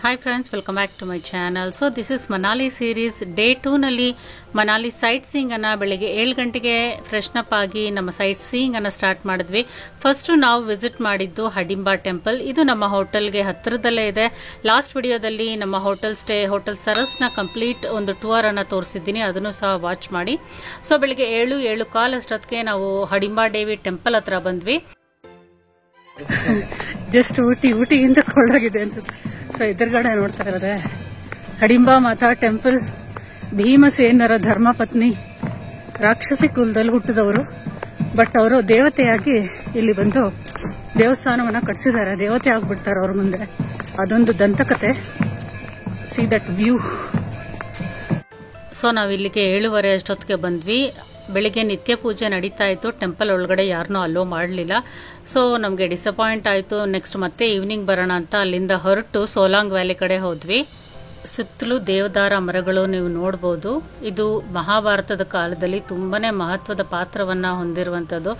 Hi friends, welcome back to my channel. So this is Manali series day 2 ನಲ್ಲಿ Manali site seeing ಅನ್ನ ಬೆಳಿಗ್ಗೆ 7 ಗಂಟೆಗೆ fresh up ಆಗಿ ನಮ್ಮ ಸೈಟ್ ಸೀಯಿಂಗ್ ಅನ್ನ ಸ್ಟಾರ್ಟ್ ಮಾಡಿದ್ವಿ. ಫಸ್ಟ್ ನಾವು ವಿಸಿಟ್ ಮಾಡಿದ್ದು ಹಡಿಂಬಾ ಟೆಂಪಲ್. ಇದು ನಮ್ಮ ಹೋಟೆಲ್ಗೆ ಹತ್ತಿರದಲ್ಲೇ ಇದೆ. ಲಾಸ್ಟ್ ವಿಡಿಯೋದಲ್ಲಿ ನಮ್ಮ ಹೋಟೆಲ್ ಸರಸ್ನ ಕಂಪ್ಲೀಟ್ ಒಂದು ಟೂರ್ ಅನ್ನ ತೋರಿಸಿದ್ದೀನಿ, ಅದನ್ನು ಸಹ ವಾಚ್ ಮಾಡಿ. ಸೊ ಬೆಳಿಗ್ಗೆ 7:15 ಅಷ್ಟೊತ್ತಿಗೆ ನಾವು ಹಡಿಂಬಾ ದೇವಿ ಟೆಂಪಲ್ ಹತ್ರ ಬಂದ್ವಿ. ಜಸ್ಟ್ ಊಟಿಗಿಂತ ಕೋಲ್ಡ್ ಆಗಿದೆ ಅನ್ಸುತ್ತೆ. ಸೊ ಎದುರುಗಡೆ ನೋಡ್ತಾ ಇರೋದೆ ಹಡಿಂಬಾ ಮಾತಾ ಟೆಂಪಲ್. ಭೀಮಸೇನರ ಧರ್ಮಪತ್ನಿ, ರಾಕ್ಷಸಿ ಕುಲದಲ್ಲಿ ಹುಟ್ಟಿದವರು. ಬಟ್ ಅವರು ದೇವತೆಯಾಗಿ ಇಲ್ಲಿ ಬಂದು ದೇವಸ್ಥಾನವನ್ನ ಕಟ್ಸಿದ್ದಾರೆ. ದೇವತೆ ಆಗ್ಬಿಡ್ತಾರೆ ಅವ್ರ ಮುಂದೆ. ಅದೊಂದು ದಂತಕತೆ. See that view. ಸೊ ನಾವಿಲ್ಲಿಗೆ 7:15 ಅಷ್ಟೊತ್ತಿಗೆ ಬಂದ್ವಿ. ಬೆಳಿಗ್ಗೆ ನಿತ್ಯ ಪೂಜೆ ನಡೀತಾ ಇತ್ತು. ಟೆಂಪಲ್ ಒಳಗಡೆ ಯಾರನ್ನೂ ಅಲೋ ಮಾಡಲಿಲ್ಲ. ಸೊ ನಮಗೆ ಡಿಸಪಾಯಿಂಟ್ ಆಯಿತು. ನೆಕ್ಸ್ಟ್ ಮತ್ತೆ ಈವ್ನಿಂಗ್ ಬರೋಣ ಅಂತ ಅಲ್ಲಿಂದ ಹೊರಟು ಸೋಲಾಂಗ್ ವ್ಯಾಲಿ ಕಡೆ ಹೋದ್ವಿ. ಸುತ್ತಲೂ ದೇವದಾರ ಮರಗಳು ನೀವು ನೋಡಬಹುದು. ಇದು ಮಹಾಭಾರತದ ಕಾಲದಲ್ಲಿ ತುಂಬಾನೇ ಮಹತ್ವದ ಪಾತ್ರವನ್ನ ಹೊಂದಿರುವಂತದ್ದು.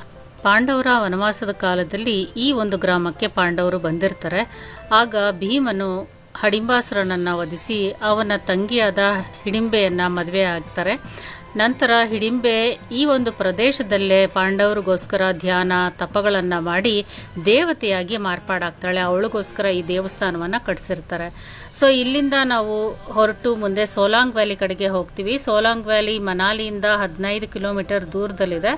ಪಾಂಡವರ ವನವಾಸದ ಕಾಲದಲ್ಲಿ ಈ ಒಂದು ಗ್ರಾಮಕ್ಕೆ ಪಾಂಡವರು ಬಂದಿರ್ತಾರೆ. ಆಗ ಭೀಮನು ಹಡಿಂಬಾಸುರನನ್ನ ವಧಿಸಿ ಅವನ ತಂಗಿಯಾದ ಹಿಡಿಂಬೆಯನ್ನ ಮದುವೆ ಆಗ್ತಾರೆ. ನಂತರ ಹಿಡಿಂಬೆ ಈ ಒಂದು ಪ್ರದೇಶದಲ್ಲೇ ಪಾಂಡವರಿಗೋಸ್ಕರ ಧ್ಯಾನ ತಪಗಳನ್ನ ಮಾಡಿ ದೇವತೆಯಾಗಿ ಮಾರ್ಪಾಡಾಗ್ತಾಳೆ. ಅವಳಿಗೋಸ್ಕರ ಈ ದೇವಸ್ಥಾನವನ್ನ ಕಟ್ಸಿರ್ತಾರೆ. ಸೊ ಇಲ್ಲಿಂದ ನಾವು ಹೊರಟು ಮುಂದೆ ಸೋಲಾಂಗ್ ವ್ಯಾಲಿ ಕಡೆಗೆ ಹೋಗ್ತೀವಿ. ಸೋಲಾಂಗ್ ವ್ಯಾಲಿ ಮನಾಲಿಯಿಂದ 15 ಕಿಲೋಮೀಟರ್ ದೂರದಲ್ಲಿದೆ.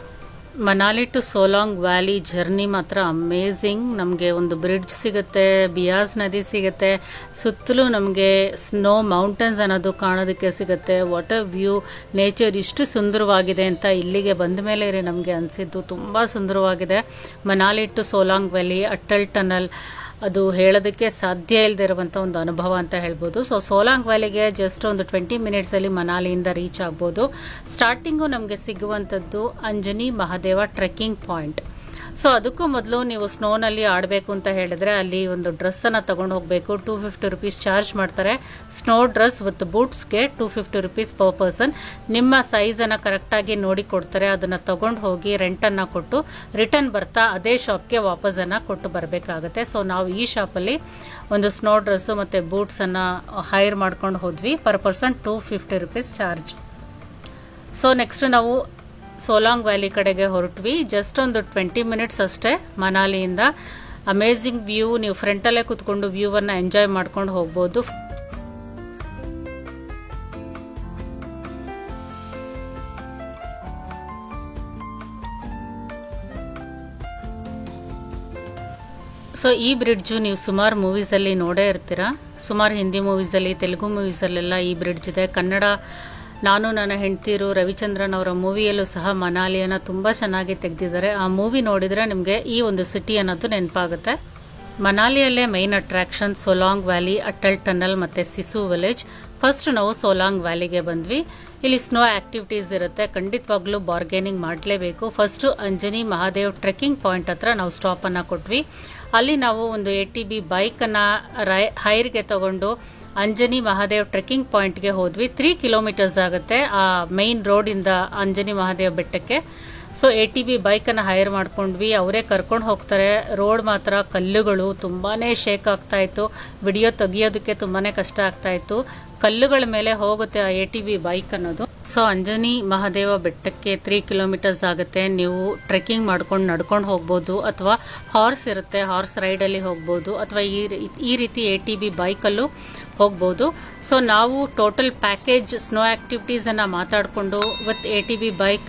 Manali to Solang valley journey ಮಾತ್ರ ಅಮೇಝಿಂಗ್. ನಮಗೆ ಒಂದು ಬ್ರಿಡ್ಜ್ ಸಿಗುತ್ತೆ, ಬಿಯಾಸ್ ನದಿ ಸಿಗುತ್ತೆ, ಸುತ್ತಲೂ ನಮಗೆ ಸ್ನೋ ಮೌಂಟೇನ್ಸ್ ಅನ್ನೋದು ಕಾಣೋದಕ್ಕೆ ಸಿಗುತ್ತೆ. ವಾಟ್ ಅ ವ್ಯೂ, ನೇಚರ್ ಇಷ್ಟು ಸುಂದರವಾಗಿದೆ ಅಂತ ಇಲ್ಲಿಗೆ ಬಂದ ಮೇಲೆ ನಮಗೆ ಅನಿಸಿದ್ದು. ತುಂಬ ಸುಂದರವಾಗಿದೆ. Manali to Solang valley, Atal tunnel, ಅದು ಹೇಳೋದಕ್ಕೆ ಸಾಧ್ಯ ಇಲ್ಲದೆ ಇರುವಂಥ ಒಂದು ಅನುಭವ ಅಂತ ಹೇಳ್ಬೋದು. ಸೊ ಸೋಲಾಂಗ್ ವ್ಯಾಲಿಗೆ ಜಸ್ಟ್ ಒಂದು 20 ಮಿನಿಟ್ಸಲ್ಲಿ ಮನಾಲಿಯಿಂದ ರೀಚ್ ಆಗ್ಬೋದು. ಸ್ಟಾರ್ಟಿಂಗು ನಮಗೆ ಸಿಗುವಂಥದ್ದು Anjani Mahadev trekking point. So ಅದಕ್ಕೂ ಮೊದಲು ನೀವು ಸ್ನೋನಲ್ಲಿ ಆಡಬೇಕು ಅಂತ ಹೇಳಿದ್ರೆ ಅಲ್ಲಿ ಒಂದು ಡ್ರೆಸ್ಸನ್ನು ತಗೊಂಡು ಹೋಗಬೇಕು. 250 ರುಪೀಸ್ ಚಾರ್ಜ್ ಮಾಡ್ತಾರೆ. ಸ್ನೋ ಡ್ರೆಸ್ ವಿತ್ ಬೂಟ್ಸ್ಗೆ 250 ರುಪೀಸ್ ಪರ್ ಪರ್ಸನ್. ನಿಮ್ಮ ಸೈಜನ್ನು ಕರೆಕ್ಟಾಗಿ ನೋಡಿ ಕೊಡ್ತಾರೆ. ಅದನ್ನು ತಗೊಂಡು ಹೋಗಿ ರೆಂಟನ್ನು ಕೊಟ್ಟು ರಿಟರ್ನ್ ಬರ್ತಾ ಅದೇ ಶಾಪ್ಗೆ ವಾಪಸ್ಸನ್ನು ಕೊಟ್ಟು ಬರಬೇಕಾಗುತ್ತೆ. ಸೊ ನಾವು ಈ ಶಾಪಲ್ಲಿ ಒಂದು ಸ್ನೋ ಡ್ರೆಸ್ಸು ಮತ್ತು ಬೂಟ್ಸನ್ನು ಹೈರ್ ಮಾಡ್ಕೊಂಡು ಹೋದ್ವಿ. Per person 250 rupees charge. So next ನಾವು ಸೋಲಾಂಗ್ ವ್ಯಾಲಿ ಕಡೆಗೆ ಹೊರಟ್ವಿ. ಜಸ್ಟ್ ಒಂದು 20 ಮಿನಿಟ್ಸ್ ಅಷ್ಟೇ ಮನಾಲಿಯಿಂದ. Amazing view. ನೀವು ಫ್ರಂಟಲ್ಲೇ ಕೂತ್ಕೊಂಡು ವ್ಯೂವನ್ನು ಎಂಜಾಯ್ ಮಾಡ್ಕೊಂಡು ಹೋಗ್ಬೋದು. ಸೊ ಈ ಬ್ರಿಡ್ಜು ನೀವು ಸುಮಾರು ಮೂವೀಸಲ್ಲಿ ನೋಡೇ ಇರ್ತೀರಾ. ಸುಮಾರು ಹಿಂದಿ ಮೂವೀಸಲ್ಲಿ, ತೆಲುಗು ಮೂವೀಸಲ್ಲೆಲ್ಲ ಈ ಬ್ರಿಡ್ಜ್ ಇದೆ. ಕನ್ನಡ ನಾನು ನನ್ನ ಹೆಂಡತಿರು ರವಿಚಂದ್ರನ್ ಅವರ ಮೂವಿಯಲ್ಲೂ ಸಹ ಮನಾಲಿಯನ್ನು ತುಂಬ ಚೆನ್ನಾಗಿ ತೆಗೆದಿದ್ದಾರೆ. ಆ ಮೂವಿ ನೋಡಿದರೆ ನಿಮಗೆ ಈ ಒಂದು ಸಿಟಿ ಅನ್ನೋದು ನೆನಪಾಗುತ್ತೆ. ಮನಾಲಿಯಲ್ಲೇ main attraction Solang valley, Atal tunnel ಮತ್ತು ಸಿಸು ವಿಲೇಜ್. ಫಸ್ಟ್ ನಾವು ಸೋಲಾಂಗ್ ವ್ಯಾಲಿಗೆ ಬಂದ್ವಿ. ಇಲ್ಲಿ ಸ್ನೋ ಆಕ್ಟಿವಿಟೀಸ್ ಇರುತ್ತೆ. ಖಂಡಿತವಾಗ್ಲೂ ಬಾರ್ಗೇನಿಂಗ್ ಮಾಡಲೇಬೇಕು. First Anjani Mahadev trekking point ಹತ್ರ ನಾವು ಸ್ಟಾಪನ್ನು ಕೊಟ್ವಿ. ಅಲ್ಲಿ ನಾವು ಒಂದು ATV ಬೈಕನ್ನು ಹೈರ್ಗೆ ತಗೊಂಡು ಅಂಜನಿ ಮಹಾದೇವ್ ಟ್ರೆಕ್ಕಿಂಗ್ ಪಾಯಿಂಟ್ಗೆ ಹೋದ್ವಿ. 3 ಕಿಲೋಮೀಟರ್ಸ್ ಆಗುತ್ತೆ ಆ ಮೈನ್ ರೋಡಿಂದ ಅಂಜನಿ ಮಹಾದೇವ್ ಬೆಟ್ಟಕ್ಕೆ. ಸೊ ATV ಬೈಕನ್ನು ಹೈರ್ ಮಾಡ್ಕೊಂಡ್ವಿ. ಅವರೇ ಕರ್ಕೊಂಡು ಹೋಗ್ತಾರೆ. ರೋಡ್ ಮಾತ್ರ ಕಲ್ಲುಗಳು, ತುಂಬಾನೇ ಶೇಕ್ ಆಗ್ತಾ ಇತ್ತು. ವಿಡಿಯೋ ತೆಗಿಯೋದಕ್ಕೆ ತುಂಬಾನೇ ಕಷ್ಟ ಆಗ್ತಾ ಇತ್ತು. ಕಲ್ಲುಗಳ ಮೇಲೆ ಹೋಗುತ್ತೆ ಆ ATV ಬೈಕ್ ಅನ್ನೋದು. ಸೊ ಅಂಜನಿ ಮಹಾದೇವ ಬೆಟ್ಟಕ್ಕೆ 3 ಕಿಲೋಮೀಟರ್ಸ್ ಆಗುತ್ತೆ. ನೀವು ಟ್ರೆಕ್ಕಿಂಗ್ ಮಾಡ್ಕೊಂಡು ನಡ್ಕೊಂಡು ಹೋಗ್ಬೋದು, ಅಥವಾ ಹಾರ್ಸ್ ಇರುತ್ತೆ, ಹಾರ್ಸ್ ರೈಡಲ್ಲಿ ಹೋಗ್ಬೋದು, ಅಥವಾ ಈ ರೀತಿ ATV ಬೈಕಲ್ಲೂ ಹೋಗ್ಬೋದು. ಸೊ ನಾವು ಟೋಟಲ್ ಪ್ಯಾಕೇಜ್ ಸ್ನೋ ಆಕ್ಟಿವಿಟೀಸ್ ಅನ್ನ ಮಾತಾಡಿಕೊಂಡು with ATV bike,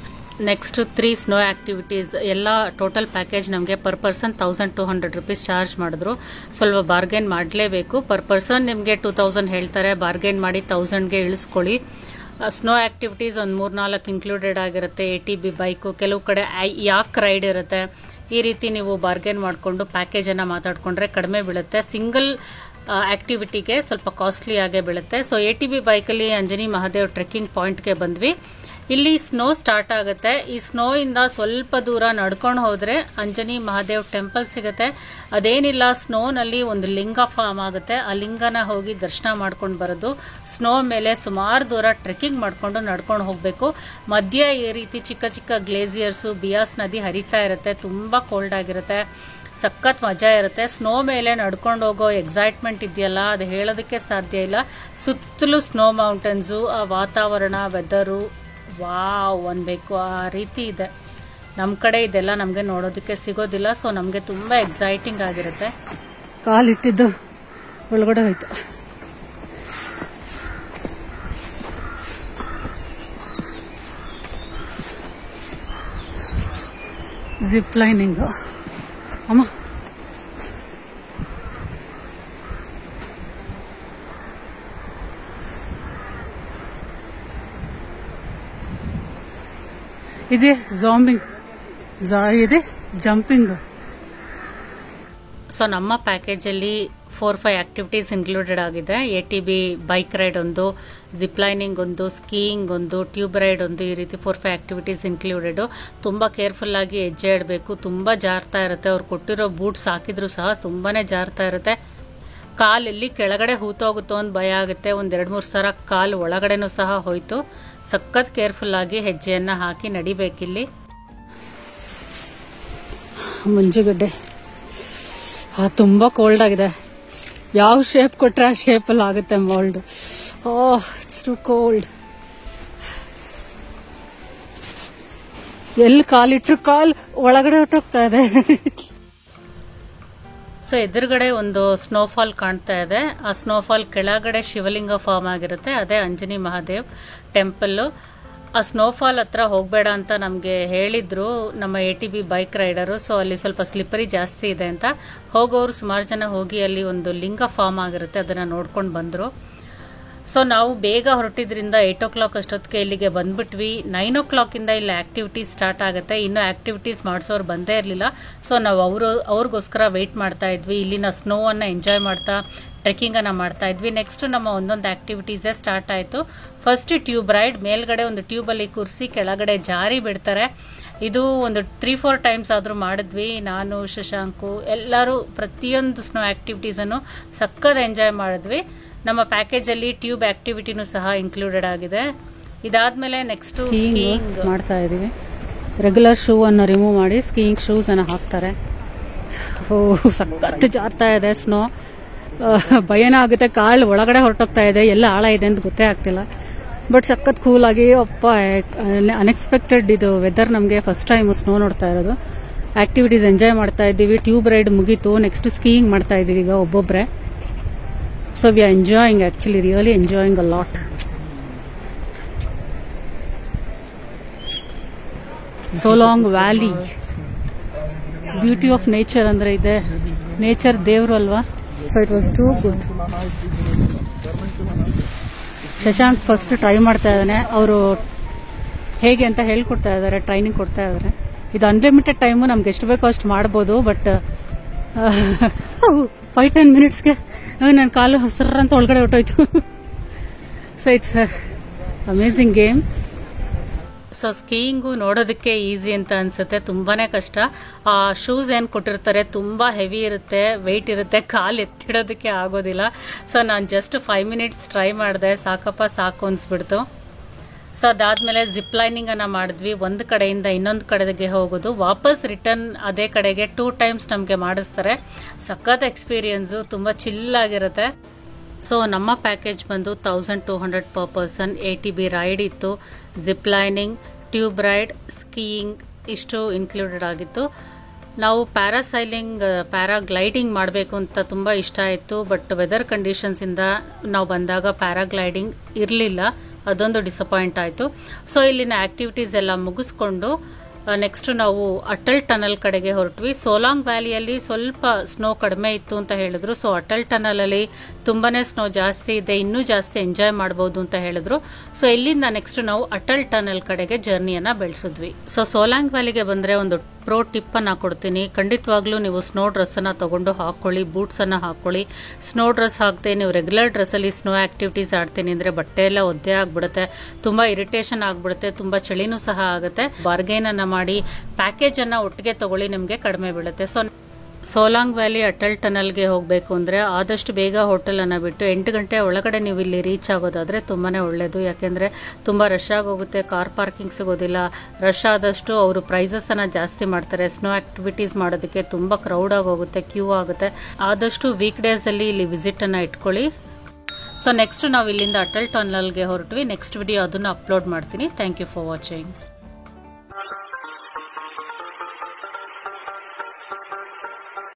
next 3 snow activities ಎಲ್ಲ ಟೋಟಲ್ ಪ್ಯಾಕೇಜ್ ನಮಗೆ ಪರ್ ಪರ್ಸನ್ 1200 ರುಪೀಸ್ ಚಾರ್ಜ್ ಮಾಡಿದ್ರು. ಸ್ವಲ್ಪ ಬಾರ್ಗೇನ್ ಮಾಡಲೇಬೇಕು. ಪರ್ ಪರ್ಸನ್ ನಿಮಗೆ 2000 ಹೇಳ್ತಾರೆ. ಬಾರ್ಗೇನ್ ಮಾಡಿ 1000ಗೆ ಇಳಿಸ್ಕೊಳ್ಳಿ. ಸ್ನೋ ಆಕ್ಟಿವಿಟೀಸ್ ಒಂದು 3-4 ಇನ್ಕ್ಲೂಡೆಡ್ ಆಗಿರುತ್ತೆ. ATV ಬೈಕು, ಕೆಲವು ಕಡೆ ಯಾಕ್ ರೈಡ್ ಇರುತ್ತೆ. ಈ ರೀತಿ ನೀವು ಬಾರ್ಗೇನ್ ಮಾಡಿಕೊಂಡು ಪ್ಯಾಕೇಜನ್ನು ಮಾತಾಡಿಕೊಂಡ್ರೆ ಕಡಿಮೆ ಬೀಳುತ್ತೆ. ಸಿಂಗಲ್ ಆಕ್ಟಿವಿಟಿಗೆ ಸ್ವಲ್ಪ ಕಾಸ್ಟ್ಲಿ ಆಗೇ ಬೀಳುತ್ತೆ. ಸೊ ATV ಬೈಕಲ್ಲಿ ಅಂಜನಿ ಮಹಾದೇವ್ ಟ್ರೆಕ್ಕಿಂಗ್ ಪಾಯಿಂಟ್ಗೆ ಬಂದ್ವಿ. ಇಲ್ಲಿ ಸ್ನೋ ಸ್ಟಾರ್ಟ್ ಆಗುತ್ತೆ. ಈ ಸ್ನೋ ಇಂದ ಸ್ವಲ್ಪ ದೂರ ನಡ್ಕೊಂಡು ಹೋದ್ರೆ ಅಂಜನಿ ಮಹಾದೇವ್ ಟೆಂಪಲ್ ಸಿಗುತ್ತೆ. ಅದೇನಿಲ್ಲ, ಸ್ನೋನಲ್ಲಿ ಒಂದು ಲಿಂಗ ಫಾರ್ಮ್ ಆಗುತ್ತೆ. ಆ ಲಿಂಗನ ಹೋಗಿ ದರ್ಶನ ಮಾಡ್ಕೊಂಡು ಬರೋದು. ಸ್ನೋ ಮೇಲೆ ಸುಮಾರು ದೂರ ಟ್ರೆಕ್ಕಿಂಗ್ ಮಾಡ್ಕೊಂಡು ನಡ್ಕೊಂಡು ಹೋಗಬೇಕು. ಮಧ್ಯ ಈ ರೀತಿ ಚಿಕ್ಕ ಚಿಕ್ಕ ಗ್ಲೇಸಿಯರ್ಸು, ಬಿಯಾಸ್ ನದಿ ಹರಿತಾ ಇರುತ್ತೆ. ತುಂಬ ಕೋಲ್ಡ್ ಆಗಿರುತ್ತೆ. ಸಖತ್ ಮಜಾ ಇರುತ್ತೆ. ಸ್ನೋ ಮೇಲೆ ನಡ್ಕೊಂಡು ಹೋಗೋ ಎಕ್ಸೈಟ್ಮೆಂಟ್ ಇದೆಯಲ್ಲ, ಅದು ಹೇಳೋದಕ್ಕೆ ಸಾಧ್ಯ ಇಲ್ಲ. ಸುತ್ತಲೂ ಸ್ನೋ ಮೌಂಟೇನ್ಸು, ಆ ವಾತಾವರಣ, ವೆದರು ವಾವ್ ಅನ್ಬೇಕು, ಆ ರೀತಿ ಇದೆ. ನಮ್ಮ ಕಡೆ ಇದೆಲ್ಲ ನಮಗೆ ನೋಡೋದಕ್ಕೆ ಸಿಗೋದಿಲ್ಲ. ಸೊ ನಮಗೆ ತುಂಬ ಎಕ್ಸೈಟಿಂಗ್ ಆಗಿರುತ್ತೆ. ಕಾಲಿಟ್ಟಿದ್ದು ಒಳಗಡೆ ಹೋಯ್ತು. ಜಿಪ್ ಲೈನಿಂಗು ಅಮ್ಮ, ಇದೆ ಜಾಂಬಿಂಗ್, ಇದೆ ಜಂಪಿಂಗ್. ಸೊ ನಮ್ಮ ಪ್ಯಾಕೇಜಲ್ಲಿ 4-5 ಆಕ್ಟಿವಿಟೀಸ್ ಇನ್ಕ್ಲೂಡೆಡ್ ಆಗಿದೆ. ATB ಬೈಕ್ ರೈಡ್ ಒಂದು, ಜಿಪ್ ಲೈನಿಂಗ್ ಒಂದು, ಸ್ಕೀಯಿಂಗ್ ಒಂದು, ಟ್ಯೂಬ್ ರೈಡ್ ಒಂದು, ಈ ರೀತಿ 4-5 ಆಕ್ಟಿವಿಟೀಸ್ ಇನ್ಕ್ಲೂಡೆಡ್. ತುಂಬ ಕೇರ್ಫುಲ್ ಆಗಿ ಹೆಜ್ಜೆ ಇಡಬೇಕು. ತುಂಬ ಜಾರ್ತಾ ಇರುತ್ತೆ. ಅವ್ರು ಕೊಟ್ಟಿರೋ ಬೂಟ್ಸ್ ಹಾಕಿದ್ರು ಸಹ ತುಂಬಾ ಜಾರ್ತಾ ಇರುತ್ತೆ. ಕಾಲೆಲ್ಲಿ ಕೆಳಗಡೆ ಹೂತೋಗುತ್ತೋ ಅಂತ ಭಯ ಆಗುತ್ತೆ. 1-2-3 ಸಲ ಕಾಲು ಒಳಗಡೆನೂ ಸಹ ಹೋಯ್ತು. ಸಖತ್ ಕೇರ್ಫುಲ್ ಆಗಿ ಹೆಜ್ಜೆಯನ್ನು ಹಾಕಿ ನಡಿಬೇಕಿಲ್ಲಿ. ಮಂಜುಗಡ್ಡೆ ತುಂಬ ಕೋಲ್ಡ್ ಆಗಿದೆ. ಯಾವ ಶೇಪ್ ಕೊಟ್ರೆ ಆ ಶೇಪಲ್ಲಿ ಆಗುತ್ತೆ ಮೋಲ್ಡ್. It's to cold. ಎಲ್ಲಿ ಕಾಲಿಟ್ರು ಕಾಲ್ ಒಳಗಡೆ ಹೊಟ್ಟೋಗ್ತಾ ಇದೆ. ಸೊ ಎದುರುಗಡೆ ಒಂದು ಸ್ನೋಫಾಲ್ ಕಾಣ್ತಾ ಇದೆ. ಆ ಸ್ನೋಫಾಲ್ ಕೆಳಗಡೆ ಶಿವಲಿಂಗ ಫಾರ್ಮ್ ಆಗಿರುತ್ತೆ. ಅದೇ ಅಂಜನಿ ಮಹಾದೇವ್ ಟೆಂಪಲ್ಲು. ಆ ಸ್ನೋಫಾಲ್ ಹತ್ರ ಹೋಗಬೇಡ ಅಂತ ನಮಗೆ ಹೇಳಿದ್ರು ನಮ್ಮ ATB ಬೈಕ್ ರೈಡರು. ಸೊ ಅಲ್ಲಿ ಸ್ವಲ್ಪ ಸ್ಲಿಪ್ಪರಿ ಜಾಸ್ತಿ ಇದೆ ಅಂತ. ಹೋಗೋರು ಸುಮಾರು ಜನ ಹೋಗಿ ಅಲ್ಲಿ ಒಂದು ಲಿಂಗ ಫಾರ್ಮ್ ಆಗಿರುತ್ತೆ, ಅದನ್ನು ನೋಡ್ಕೊಂಡು ಬಂದರು. ಸೊ ನಾವು ಬೇಗ ಹೊರಟಿದ್ರಿಂದ 8 o'clock ಅಷ್ಟೊತ್ತಿಗೆ ಇಲ್ಲಿಗೆ ಬಂದ್ಬಿಟ್ವಿ. 9 o'clock ಇಂದ ಇಲ್ಲಿ ಆಕ್ಟಿವಿಟೀಸ್ ಸ್ಟಾರ್ಟ್ ಆಗುತ್ತೆ. ಇನ್ನೂ ಆಕ್ಟಿವಿಟೀಸ್ ಮಾಡಿಸೋರು ಬಂದೇ ಇರಲಿಲ್ಲ. ಸೊ ನಾವು ಅವ್ರಿಗೋಸ್ಕರ ವೆಯ್ಟ್ ಮಾಡ್ತಾ ಇದ್ವಿ. ಇಲ್ಲಿನ ಸ್ನೋವನ್ನು ಎಂಜಾಯ್ ಮಾಡ್ತಾ ಟ್ರೆಕ್ಕಿಂಗನ್ನು ಮಾಡ್ತಾ ಇದ್ವಿ. ನೆಕ್ಸ್ಟ್ ನಮ್ಮ ಒಂದೊಂದು ಆಕ್ಟಿವಿಟೀಸೇ ಸ್ಟಾರ್ಟ್ ಆಯಿತು. First tube ride. ಮೇಲ್ಗಡೆ ಒಂದು ಟ್ಯೂಬಲ್ಲಿ ಕೂರಿಸಿ ಕೆಳಗಡೆ ಜಾರಿ ಬಿಡ್ತಾರೆ. ಇದು ಒಂದು 3-4 ಟೈಮ್ಸ್ ಆದರೂ ಮಾಡಿದ್ವಿ. ನಾನು, ಶಶಾಂಕು ಎಲ್ಲರೂ ಪ್ರತಿಯೊಂದು ಸ್ನೋ ಆಕ್ಟಿವಿಟೀಸನ್ನು ಸಖತ್ ಎಂಜಾಯ್ ಮಾಡಿದ್ವಿ. ನಮ್ಮ ಪ್ಯಾಕೇಜಲ್ಲಿ ಟ್ಯೂಬ್ ಆಕ್ಟಿವಿಟಿನೂ ಸಹ ಇನ್ಕ್ಲೂಡೆಡ್ ಆಗಿದೆ. ಇದಾದ್ಮೇಲೆ ನೆಕ್ಸ್ಟ್ ಸ್ಕೀಯಿಂಗ್ ಮಾಡ್ತಾ ಇದೀವಿ. ರೆಗ್ಯುಲರ್ ಶೂ ಅನ್ನು ರಿಮೂವ್ ಮಾಡಿ ಸ್ಕೀಯಿಂಗ್ ಶೂಸ್ ಅನ್ನು ಹಾಕ್ತಾರೆ. ಸಖತ್ ಜಾರ್ತಾ ಇದೆ ಸ್ನೋ. ಭಯನ ಆಗುತ್ತೆ. ಕಾಳು ಒಳಗಡೆ ಹೊರಟೋಗ್ತಾ ಇದೆ. ಎಲ್ಲ ಆಳ ಇದೆ ಅಂತ ಗೊತ್ತೇ ಆಗ್ತಿಲ್ಲ. ಬಟ್ ಸಖತ್ ಕೂಲ್ ಆಗಿ ಅನ್ಎಕ್ಸ್ಪೆಕ್ಟೆಡ್ ಇದು ವೆದರ್. ನಮಗೆ ಫಸ್ಟ್ ಟೈಮ್ ಸ್ನೋ ನೋಡ್ತಾ ಇರೋದು. ಆಕ್ಟಿವಿಟೀಸ್ ಎಂಜಾಯ್ ಮಾಡ್ತಾ ಇದ್ದೀವಿ. ಟ್ಯೂಬ್ ರೈಡ್ ಮುಗೀತು. ನೆಕ್ಸ್ಟ್ ಸ್ಕೀಯಿಂಗ್ ಮಾಡ್ತಾ ಇದೀವಿ ಈಗ ಒಬ್ಬೊಬ್ರೆ. So we are enjoying, actually really enjoying a lot. Solong Valley, beauty of nature andre ide. Nature devru alva. So it was too good. Shashank first try ಮಾಡ್ತಾ ಇದ್ದಾನೆ. ಅವರು ಹೇಗೆ ಅಂತ ಹೇಳ್ಕೊಡ್ತಾ ಇದ್ದಾರೆ, ಟ್ರೈನಿಂಗ್ ಕೊಡ್ತಾ ಇದ್ದಾರೆ. ಇದು ಅನ್ಲಿಮಿಟೆಡ್ ಟೈಮು, ನಮ್ಗೆ ಎಷ್ಟು ಬೇಕೋ ಅಷ್ಟು ಮಾಡ್ಬೋದು. ಬಟ್ 5-10 ಮಿನಿಟ್ಸ್ಗೆ ನನ್ನ ಕಾಲು ಹಸಿರ ಅಂತ ಒಳಗಡೆ ಹೊಟ್ಟೋಯ್ತು. So it's amazing game. So skiing ನೋಡೋದಕ್ಕೆ ಈಸಿ ಅಂತ ಅನ್ಸುತ್ತೆ, ತುಂಬಾನೇ ಕಷ್ಟ. ಆ ಶೂಸ್ ಏನು ಕೊಟ್ಟಿರ್ತಾರೆ ತುಂಬಾ ಹೆವಿ ಇರುತ್ತೆ, ವೆಯ್ಟ್ ಇರುತ್ತೆ, ಕಾಲು ಎತ್ತಿಡೋದಕ್ಕೆ ಆಗೋದಿಲ್ಲ. ಸೊ ನಾನು ಜಸ್ಟ್ 5 ಮಿನಿಟ್ಸ್ ಟ್ರೈ ಮಾಡಿದೆ, ಸಾಕಪ್ಪ ಸಾಕು ಅನ್ಸ್ಬಿಡ್ತು. ಸೊ ಅದಾದ್ಮೇಲೆ ಜಿಪ್ ಲೈನಿಂಗ್ ಅನ್ನ ಮಾಡಿದ್ವಿ. ಒಂದು ಕಡೆಯಿಂದ ಇನ್ನೊಂದು ಕಡೆಗೆ ಹೋಗೋದು, ವಾಪಸ್ ರಿಟರ್ನ್ ಅದೇ ಕಡೆಗೆ 2 ಟೈಮ್ಸ್ ನಮಗೆ ಮಾಡಿಸ್ತಾರೆ. ಸಖತ್ ಎಕ್ಸ್ಪೀರಿಯನ್ಸು, ತುಂಬಾ ಚಿಲ್ ಆಗಿರುತ್ತೆ. ಸೊ ನಮ್ಮ ಪ್ಯಾಕೇಜ್ ಬಂದು 1200 ಪರ್ ಪರ್ಸನ್. ATB ರೈಡ್ ಇತ್ತು, zip lining, tube ride, skiing ಇಷ್ಟು ಇನ್ಕ್ಲೂಡೆಡ್ ಆಗಿತ್ತು. ನಾವು ಪ್ಯಾರಾಗ್ಲೈಡಿಂಗ್ ಮಾಡಬೇಕು ಅಂತ ತುಂಬ ಇಷ್ಟ ಆಯಿತು. ಬಟ್ ವೆದರ್ ಕಂಡೀಷನ್ಸಿಂದ ನಾವು ಬಂದಾಗ ಪ್ಯಾರಾಗ್ಲೈಡಿಂಗ್ ಇರಲಿಲ್ಲ, ಅದೊಂದು ಡಿಸಪಾಯಿಂಟ್ ಆಯಿತು. ಸೊ ಇಲ್ಲಿನ ಆಕ್ಟಿವಿಟೀಸ್ ಎಲ್ಲ ಮುಗಿಸ್ಕೊಂಡು ನೆಕ್ಸ್ಟ್ ನಾವು ಅಟಲ್ ಟನಲ್ ಕಡೆಗೆ ಹೊರಟ್ವಿ. ಸೋಲಾಂಗ್ ವ್ಯಾಲಿಯಲ್ಲಿ ಸ್ವಲ್ಪ ಸ್ನೋ ಕಡಿಮೆ ಇತ್ತು ಅಂತ ಹೇಳಿದ್ರು. ಸೊ ಅಟಲ್ ಟನಲ್ ಅಲ್ಲಿ ತುಂಬಾನೇ ಸ್ನೋ ಜಾಸ್ತಿ ಇದೆ, ಇನ್ನೂ ಜಾಸ್ತಿ ಎಂಜಾಯ್ ಮಾಡಬಹುದು ಅಂತ ಹೇಳಿದ್ರು. ಸೊ ಇಲ್ಲಿಂದ ನೆಕ್ಸ್ಟ್ ನಾವು ಅಟಲ್ ಟನಲ್ ಕಡೆಗೆ ಜರ್ನಿಯನ್ನ ಬೆಳೆಸಿದ್ವಿ. ಸೊ ಸೋಲಾಂಗ್ ವ್ಯಾಲಿಗೆ ಬಂದ್ರೆ ಒಂದು ಪ್ರೋ ಟಿಪ್ ಅನ್ನ ಕೊಡ್ತೀನಿ. ಖಂಡಿತವಾಗ್ಲೂ ನೀವು ಸ್ನೋ ಡ್ರೆಸ್ ಅನ್ನ ತಗೊಂಡು ಹಾಕೊಳ್ಳಿ, ಬೂಟ್ಸ್ ಅನ್ನ ಹಾಕೊಳ್ಳಿ. ಸ್ನೋ ಡ್ರೆಸ್ ಹಾಕದೆ ನೀವು ರೆಗ್ಯುಲರ್ ಡ್ರೆಸ್ ಅಲ್ಲಿ ಸ್ನೋ ಆಕ್ಟಿವಿಟೀಸ್ ಆಡ್ತೀನಿ ಅಂದ್ರೆ ಬಟ್ಟೆ ಎಲ್ಲ ಒದ್ದೆ ಆಗ್ಬಿಡುತ್ತೆ, ತುಂಬಾ ಇರಿಟೇಷನ್ ಆಗ್ಬಿಡುತ್ತೆ, ತುಂಬಾ ಚಳಿನೂ ಸಹ ಆಗುತ್ತೆ. ಬಾರ್ಗೇನ್ ಅನ್ನ ಮಾಡಿ ಪ್ಯಾಕೇಜ್ ಅನ್ನ ಒಟ್ಟಿಗೆ ತಗೊಳ್ಳಿ, ನಿಮಗೆ ಕಡಿಮೆ ಬೀಳುತ್ತೆ. ಸೋಲಾಂಗ್ ವ್ಯಾಲಿ ಅಟಲ್ ಟನಲ್ಗೆ ಹೋಗಬೇಕು ಅಂದರೆ ಆದಷ್ಟು ಬೇಗ ಹೋಟೆಲನ್ನು ಬಿಟ್ಟು 8 ಗಂಟೆ ಒಳಗಡೆ ನೀವು ಇಲ್ಲಿ ರೀಚ್ ಆಗೋದಾದರೆ ತುಂಬಾ ಒಳ್ಳೆಯದು. ಯಾಕೆಂದರೆ ತುಂಬ ರಶ್ ಆಗೋಗುತ್ತೆ, ಕಾರ್ ಪಾರ್ಕಿಂಗ್ ಸಿಗೋದಿಲ್ಲ. ರಶ್ ಆದಷ್ಟು ಅವರು ಪ್ರೈಸಸನ್ನು ಜಾಸ್ತಿ ಮಾಡ್ತಾರೆ. ಸ್ನೋ ಆ್ಯಕ್ಟಿವಿಟೀಸ್ ಮಾಡೋದಕ್ಕೆ ತುಂಬ ಕ್ರೌಡ್ ಆಗೋಗುತ್ತೆ, ಕ್ಯೂ ಆಗುತ್ತೆ. ಆದಷ್ಟು ವೀಕ್ ಡೇಸಲ್ಲಿ ಇಲ್ಲಿ ವಿಸಿಟನ್ನು ಇಟ್ಕೊಳ್ಳಿ. ಸೊ ನೆಕ್ಸ್ಟ್ ನಾವು ಇಲ್ಲಿಂದ ಅಟಲ್ ಟನಲ್ಗೆ ಹೊರಟ್ವಿ. ನೆಕ್ಸ್ಟ್ ವಿಡಿಯೋ ಅದನ್ನು ಅಪ್ಲೋಡ್ ಮಾಡ್ತೀನಿ. Thank you for watching.